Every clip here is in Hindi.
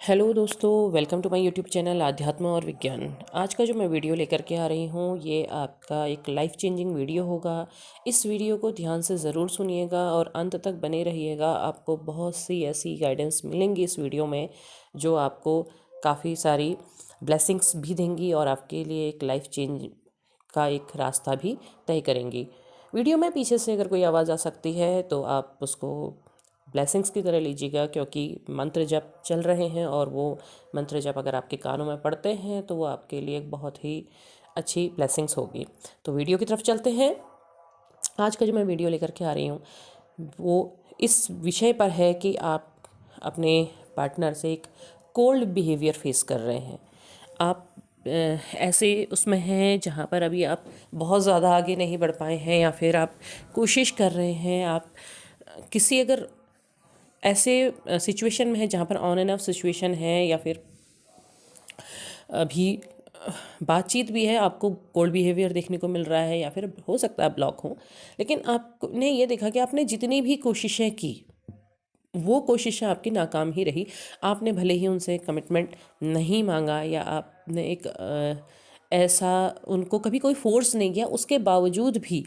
हेलो दोस्तों, welcome to my YouTube channel आध्यात्म और विज्ञान। आज का जो मैं वीडियो लेकर के आ रही हूँ ये आपका एक लाइफ चेंजिंग वीडियो होगा। इस वीडियो को ध्यान से ज़रूर सुनिएगा और अंत तक बने रहिएगा। आपको बहुत सी ऐसी गाइडेंस मिलेंगी इस वीडियो में जो आपको काफ़ी सारी ब्लेसिंग्स भी देंगी और आपके लिए एक लाइफ चेंज का एक रास्ता भी तय करेंगी। वीडियो में पीछे से अगर कोई आवाज़ आ सकती है तो आप उसको ब्लेसिंग्स की तरह लीजिएगा, क्योंकि मंत्र जप चल रहे हैं और वो मंत्र जप अगर आपके कानों में पड़ते हैं तो वो आपके लिए एक बहुत ही अच्छी ब्लेसिंग्स होगी। तो वीडियो की तरफ चलते हैं। आज का जो मैं वीडियो लेकर के आ रही हूँ वो इस विषय पर है कि आप अपने पार्टनर से एक कोल्ड बिहेवियर फेस कर रहे हैं। आप ऐसे उसमें हैं जहाँ पर अभी आप बहुत ज़्यादा आगे नहीं बढ़ पाए हैं, या फिर आप कोशिश कर रहे हैं। आप किसी अगर ऐसे सिचुएशन में है जहाँ पर ऑन एंड ऑफ सिचुएशन है, या फिर अभी बातचीत भी है, आपको कोल्ड बिहेवियर देखने को मिल रहा है, या फिर हो सकता है ब्लॉक हो। लेकिन आपने ये देखा कि आपने जितनी भी कोशिशें की वो कोशिशें आपकी नाकाम ही रही। आपने भले ही उनसे कमिटमेंट नहीं मांगा, या आपने एक ऐसा उनको कभी कोई फोर्स नहीं किया, उसके बावजूद भी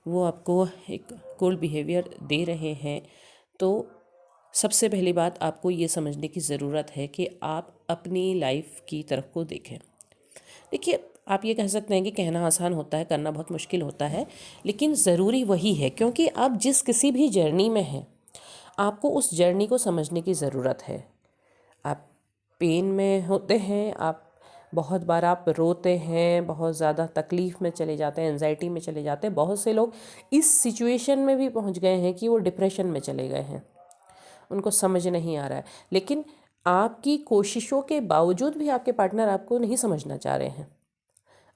वो आपको एक कोल्ड बिहेवियर दे रहे हैं। तो सबसे पहली बात आपको ये समझने की ज़रूरत है कि आप अपनी लाइफ की तरफ को देखें। देखिए, आप ये कह सकते हैं कि कहना आसान होता है, करना बहुत मुश्किल होता है, लेकिन ज़रूरी वही है, क्योंकि आप जिस किसी भी जर्नी में हैं आपको उस जर्नी को समझने की ज़रूरत है। आप पेन में होते हैं, आप बहुत बार आप रोते हैं, बहुत ज़्यादा तकलीफ़ में चले जाते हैं, एंजाइटी में चले जाते हैं। बहुत से लोग इस सिचुएशन में भी पहुंच गए हैं कि वो डिप्रेशन में चले गए हैं, उनको समझ नहीं आ रहा है। लेकिन आपकी कोशिशों के बावजूद भी आपके पार्टनर आपको नहीं समझना चाह रहे हैं।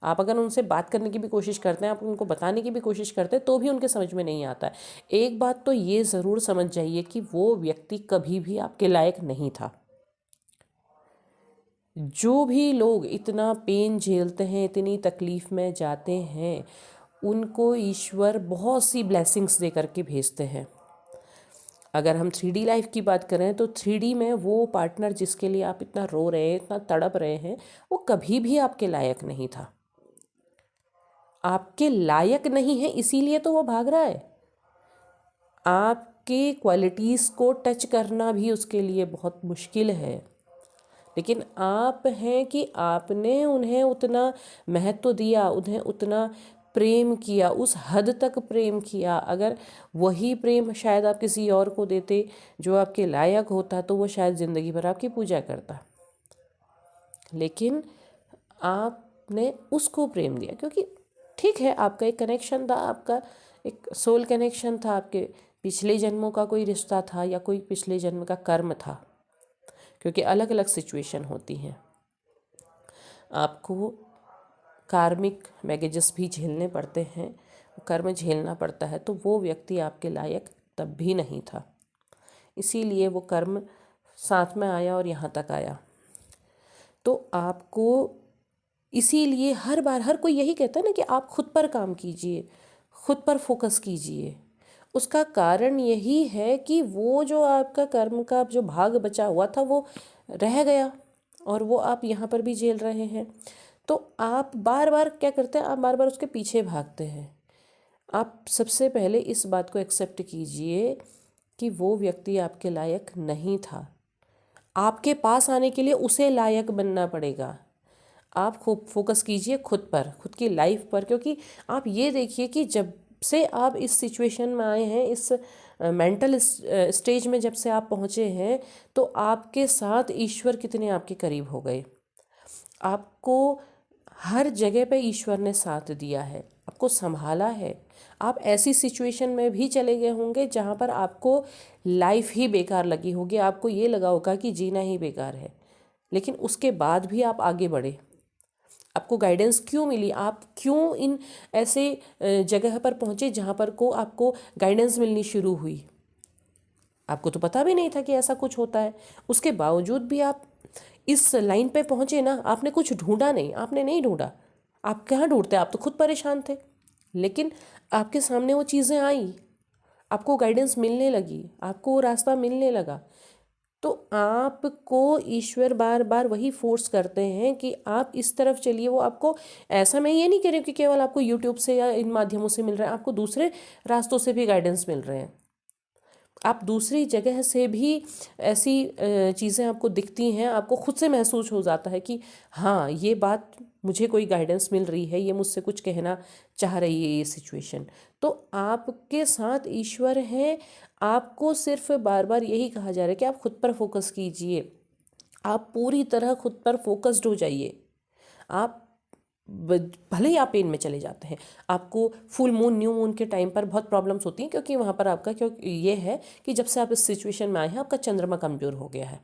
आप अगर उनसे बात करने की भी कोशिश करते हैं, आप उनको बताने की भी कोशिश करते हैं, तो भी उनके समझ में नहीं आता है। एक बात तो ये ज़रूर समझ जाइए कि वो व्यक्ति कभी भी आपके लायक नहीं था। जो भी लोग इतना पेन झेलते हैं, इतनी तकलीफ़ में जाते हैं, उनको ईश्वर बहुत सी ब्लेसिंग्स दे करके भेजते हैं। अगर हम 3D लाइफ की बात करें तो 3D में वो पार्टनर जिसके लिए आप इतना रो रहे हैं, इतना तड़प रहे हैं, वो कभी भी आपके लायक नहीं था। आपके लायक नहीं है, इसीलिए तो वो भाग रहा है। आपके क्वालिटीज़ को टच करना भी उसके लिए बहुत मुश्किल है। लेकिन आप हैं कि आपने उन्हें उतना महत्व दिया, उन्हें उतना प्रेम किया, उस हद तक प्रेम किया। अगर वही प्रेम शायद आप किसी और को देते जो आपके लायक होता, तो वो शायद ज़िंदगी भर आपकी पूजा करता। लेकिन आपने उसको प्रेम दिया क्योंकि ठीक है, आपका एक कनेक्शन था, आपका एक सोल कनेक्शन था, आपके पिछले जन्मों का कोई रिश्ता था, या कोई पिछले जन्म का कर्म था, क्योंकि अलग अलग सिचुएशन होती हैं। आपको कार्मिक बैगेजेस भी झेलने पड़ते हैं, कर्म झेलना पड़ता है। तो वो व्यक्ति आपके लायक तब भी नहीं था, इसीलिए वो कर्म साथ में आया और यहाँ तक आया। तो आपको इसीलिए हर बार हर कोई यही कहता है ना कि आप खुद पर काम कीजिए, खुद पर फोकस कीजिए। उसका कारण यही है कि वो जो आपका कर्म का जो भाग बचा हुआ था वो रह गया, और वो आप यहाँ पर भी झेल रहे हैं। तो आप बार बार क्या करते हैं, आप बार बार उसके पीछे भागते हैं। आप सबसे पहले इस बात को एक्सेप्ट कीजिए कि वो व्यक्ति आपके लायक नहीं था। आपके पास आने के लिए उसे लायक बनना पड़ेगा। आप खूब फोकस कीजिए खुद पर, खुद की लाइफ पर, क्योंकि आप ये देखिए कि जब से आप इस सिचुएशन में आए हैं, इस मेंटल स्टेज में जब से आप पहुँचे हैं, तो आपके साथ ईश्वर कितने आपके करीब हो गए। आपको हर जगह पे ईश्वर ने साथ दिया है, आपको संभाला है। आप ऐसी सिचुएशन में भी चले गए होंगे जहाँ पर आपको लाइफ ही बेकार लगी होगी, आपको ये लगा होगा कि जीना ही बेकार है, लेकिन उसके बाद भी आप आगे बढ़े। आपको गाइडेंस क्यों मिली, आप क्यों इन ऐसे जगह पर पहुँचे जहाँ पर को आपको गाइडेंस मिलनी शुरू हुई। आपको तो पता भी नहीं था कि ऐसा कुछ होता है, उसके बावजूद भी आप इस लाइन पे पहुँचे ना। आपने कुछ ढूंढा नहीं, आपने नहीं ढूंढा, आप कहाँ ढूंढते, आप तो खुद परेशान थे। लेकिन आपके सामने वो चीज़ें आई, आपको गाइडेंस मिलने लगी, आपको वो रास्ता मिलने लगा। तो आपको ईश्वर बार बार वही फोर्स करते हैं कि आप इस तरफ चलिए। वो आपको, ऐसा मैं ये नहीं कह रही हूँ कि केवल आपको यूट्यूब से या इन माध्यमों से मिल रहा है, आपको दूसरे रास्तों से भी गाइडेंस मिल रहे हैं। आप दूसरी जगह से भी ऐसी चीज़ें आपको दिखती हैं, आपको खुद से महसूस हो जाता है कि हाँ, ये बात मुझे कोई गाइडेंस मिल रही है, ये मुझसे कुछ कहना चाह रही है ये सिचुएशन। तो आपके साथ ईश्वर है। आपको सिर्फ बार बार यही कहा जा रहा है कि आप खुद पर फोकस कीजिए, आप पूरी तरह खुद पर फोकस्ड हो जाइए। आप भले ही आप पेन में चले जाते हैं, आपको फुल मून न्यू मून के टाइम पर बहुत प्रॉब्लम्स होती हैं, क्योंकि वहाँ पर आपका क्योंकि ये है कि जब से आप इस सिचुएशन में आए हैं आपका चंद्रमा कमज़ोर हो गया है।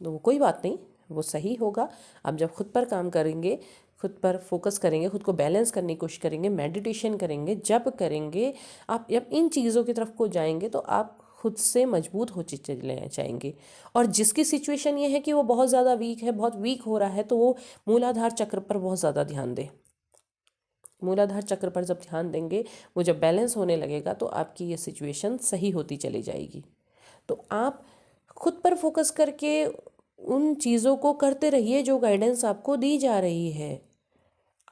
तो वो कोई बात नहीं, वो सही होगा। आप जब खुद पर काम करेंगे, खुद पर फोकस करेंगे, खुद को बैलेंस करने की कोशिश करेंगे, मेडिटेशन करेंगे, जब करेंगे, आप जब इन चीज़ों की तरफ को जाएंगे तो आप खुद से मजबूत हो चले जाएंगे। और जिसकी सिचुएशन ये है कि वो बहुत ज़्यादा वीक है, बहुत वीक हो रहा है, तो वो मूलाधार चक्र पर बहुत ज़्यादा ध्यान दे। मूलाधार चक्र पर जब ध्यान देंगे, वो जब बैलेंस होने लगेगा तो आपकी ये सिचुएशन सही होती चली जाएगी। तो आप खुद पर फोकस करके उन चीज़ों को करते रहिए जो गाइडेंस आपको दी जा रही है।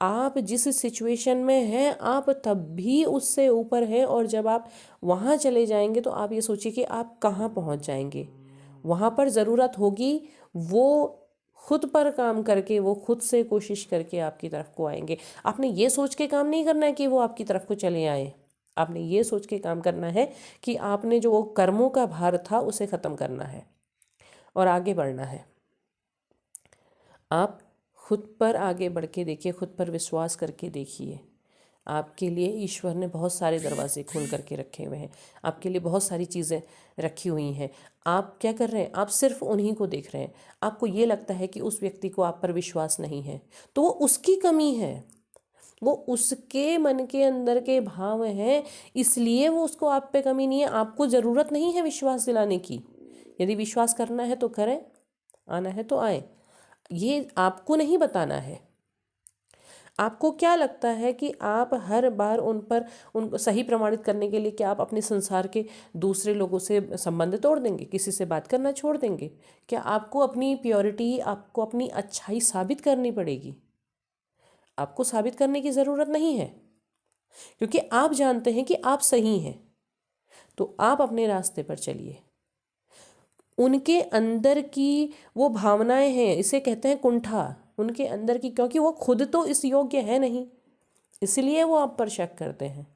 आप जिस सिचुएशन में हैं आप तब भी उससे ऊपर हैं, और जब आप वहाँ चले जाएंगे तो आप ये सोचिए कि आप कहाँ पहुँच जाएंगे। वहाँ पर ज़रूरत होगी वो खुद पर काम करके, वो खुद से कोशिश करके आपकी तरफ को आएंगे। आपने ये सोच के काम नहीं करना है कि वो आपकी तरफ को चले आए। आपने ये सोच के काम करना है कि आपने जो वो कर्मों का भार था उसे ख़त्म करना है और आगे बढ़ना है। आप खुद पर आगे बढ़ के देखिए, खुद पर विश्वास करके देखिए। आपके लिए ईश्वर ने बहुत सारे दरवाजे खोल करके रखे हुए हैं, आपके लिए बहुत सारी चीज़ें रखी हुई हैं। आप क्या कर रहे हैं? आप सिर्फ उन्हीं को देख रहे हैं। आपको ये लगता है कि उस व्यक्ति को आप पर विश्वास नहीं है, तो वो उसकी कमी है, वो उसके मन के अंदर के भाव हैं, इसलिए वो उसको आप पे कमी नहीं है। आपको ज़रूरत नहीं है विश्वास दिलाने की। यदि विश्वास करना है तो करें, आना है तो आए। ये आपको नहीं बताना है। आपको क्या लगता है कि आप हर बार उनको सही प्रमाणित करने के लिए क्या आप अपने संसार के दूसरे लोगों से संबंध तोड़ देंगे, किसी से बात करना छोड़ देंगे? क्या आपको अपनी प्योरिटी, आपको अपनी अच्छाई साबित करनी पड़ेगी? आपको साबित करने की ज़रूरत नहीं है, क्योंकि आप जानते हैं कि आप सही हैं। तो आप अपने रास्ते पर चलिए। उनके अंदर की वो भावनाएं हैं, इसे कहते हैं कुंठा, उनके अंदर की, क्योंकि वो खुद तो इस योग्य है नहीं, इसलिए वो आप पर शक करते हैं।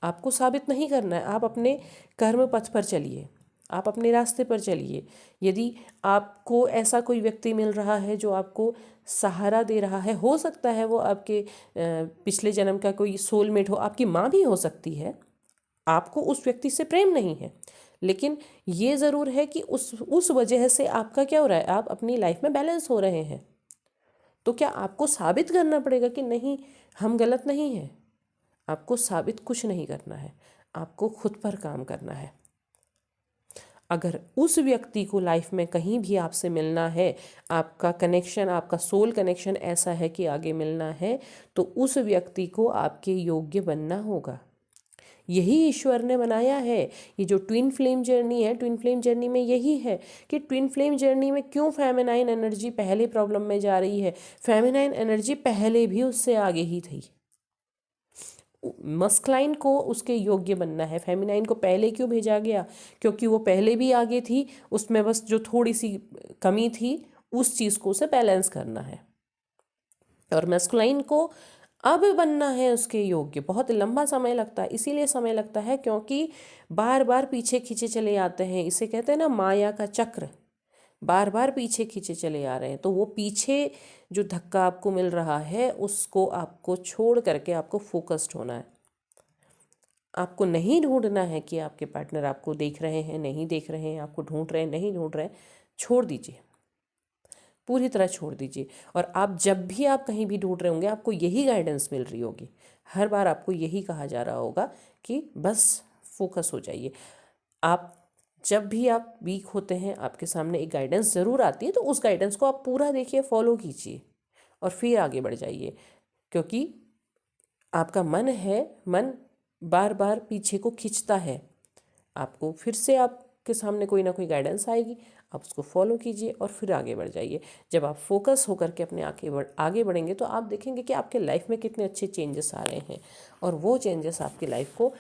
आपको साबित नहीं करना है, आप अपने कर्म पथ पर चलिए, आप अपने रास्ते पर चलिए। यदि आपको ऐसा कोई व्यक्ति मिल रहा है जो आपको सहारा दे रहा है, हो सकता है वो आपके पिछले जन्म का कोई सोलमेट हो, आपकी माँ भी हो सकती है। आपको उस व्यक्ति से प्रेम नहीं है, लेकिन ये ज़रूर है कि उस वजह से आपका क्या हो रहा है, आप अपनी लाइफ में बैलेंस हो रहे हैं। तो क्या आपको साबित करना पड़ेगा कि नहीं, हम गलत नहीं हैं? आपको साबित कुछ नहीं करना है, आपको खुद पर काम करना है। अगर उस व्यक्ति को लाइफ में कहीं भी आपसे मिलना है, आपका कनेक्शन, आपका सोल कनेक्शन ऐसा है कि आगे मिलना है, तो उस व्यक्ति को आपके योग्य बनना होगा। यही ईश्वर ने बनाया है। ये जो ट्विन फ्लेम जर्नी है, ट्विन फ्लेम जर्नी में यही है कि ट्विन फ्लेम जर्नी में क्यों फेमिनाइन एनर्जी पहले प्रॉब्लम में जा रही है। फेमिनाइन एनर्जी पहले भी उससे आगे ही थी। मस्कुलाइन को उसके योग्य बनना है। फेमिनाइन को पहले क्यों भेजा गया? क्योंकि वो पहले भी आगे थी, उसमें बस जो थोड़ी सी कमी थी उस चीज़ को उसे बैलेंस करना है। और मस्कुलाइन को अब बनना है उसके योग्य। बहुत लंबा समय लगता है, इसीलिए समय लगता है क्योंकि बार बार पीछे खींचे चले आते हैं। इसे कहते हैं ना माया का चक्र, बार बार पीछे खींचे चले आ रहे हैं। तो वो पीछे जो धक्का आपको मिल रहा है उसको आपको छोड़ करके आपको फोकस्ड होना है। आपको नहीं ढूंढना है कि आपके पार्टनर आपको देख रहे हैं, नहीं देख रहे हैं, आपको ढूंढ रहे हैं, नहीं ढूंढ रहे हैं। छोड़ दीजिए, पूरी तरह छोड़ दीजिए। और आप जब भी आप कहीं भी ढूंढ रहे होंगे आपको यही गाइडेंस मिल रही होगी, हर बार आपको यही कहा जा रहा होगा कि बस फोकस हो जाइए। आप जब भी आप वीक होते हैं आपके सामने एक गाइडेंस ज़रूर आती है, तो उस गाइडेंस को आप पूरा देखिए, फॉलो कीजिए और फिर आगे बढ़ जाइए। क्योंकि आपका मन है, मन बार बार पीछे को खींचता है आपको, फिर से आप आपके सामने कोई ना कोई गाइडेंस आएगी, आप उसको फॉलो कीजिए और फिर आगे बढ़ जाइए। जब आप फोकस होकर के अपने आगे बढ़ेंगे तो आप देखेंगे कि आपके लाइफ में कितने अच्छे चेंजेस आ रहे हैं और वो चेंजेस आपकी लाइफ को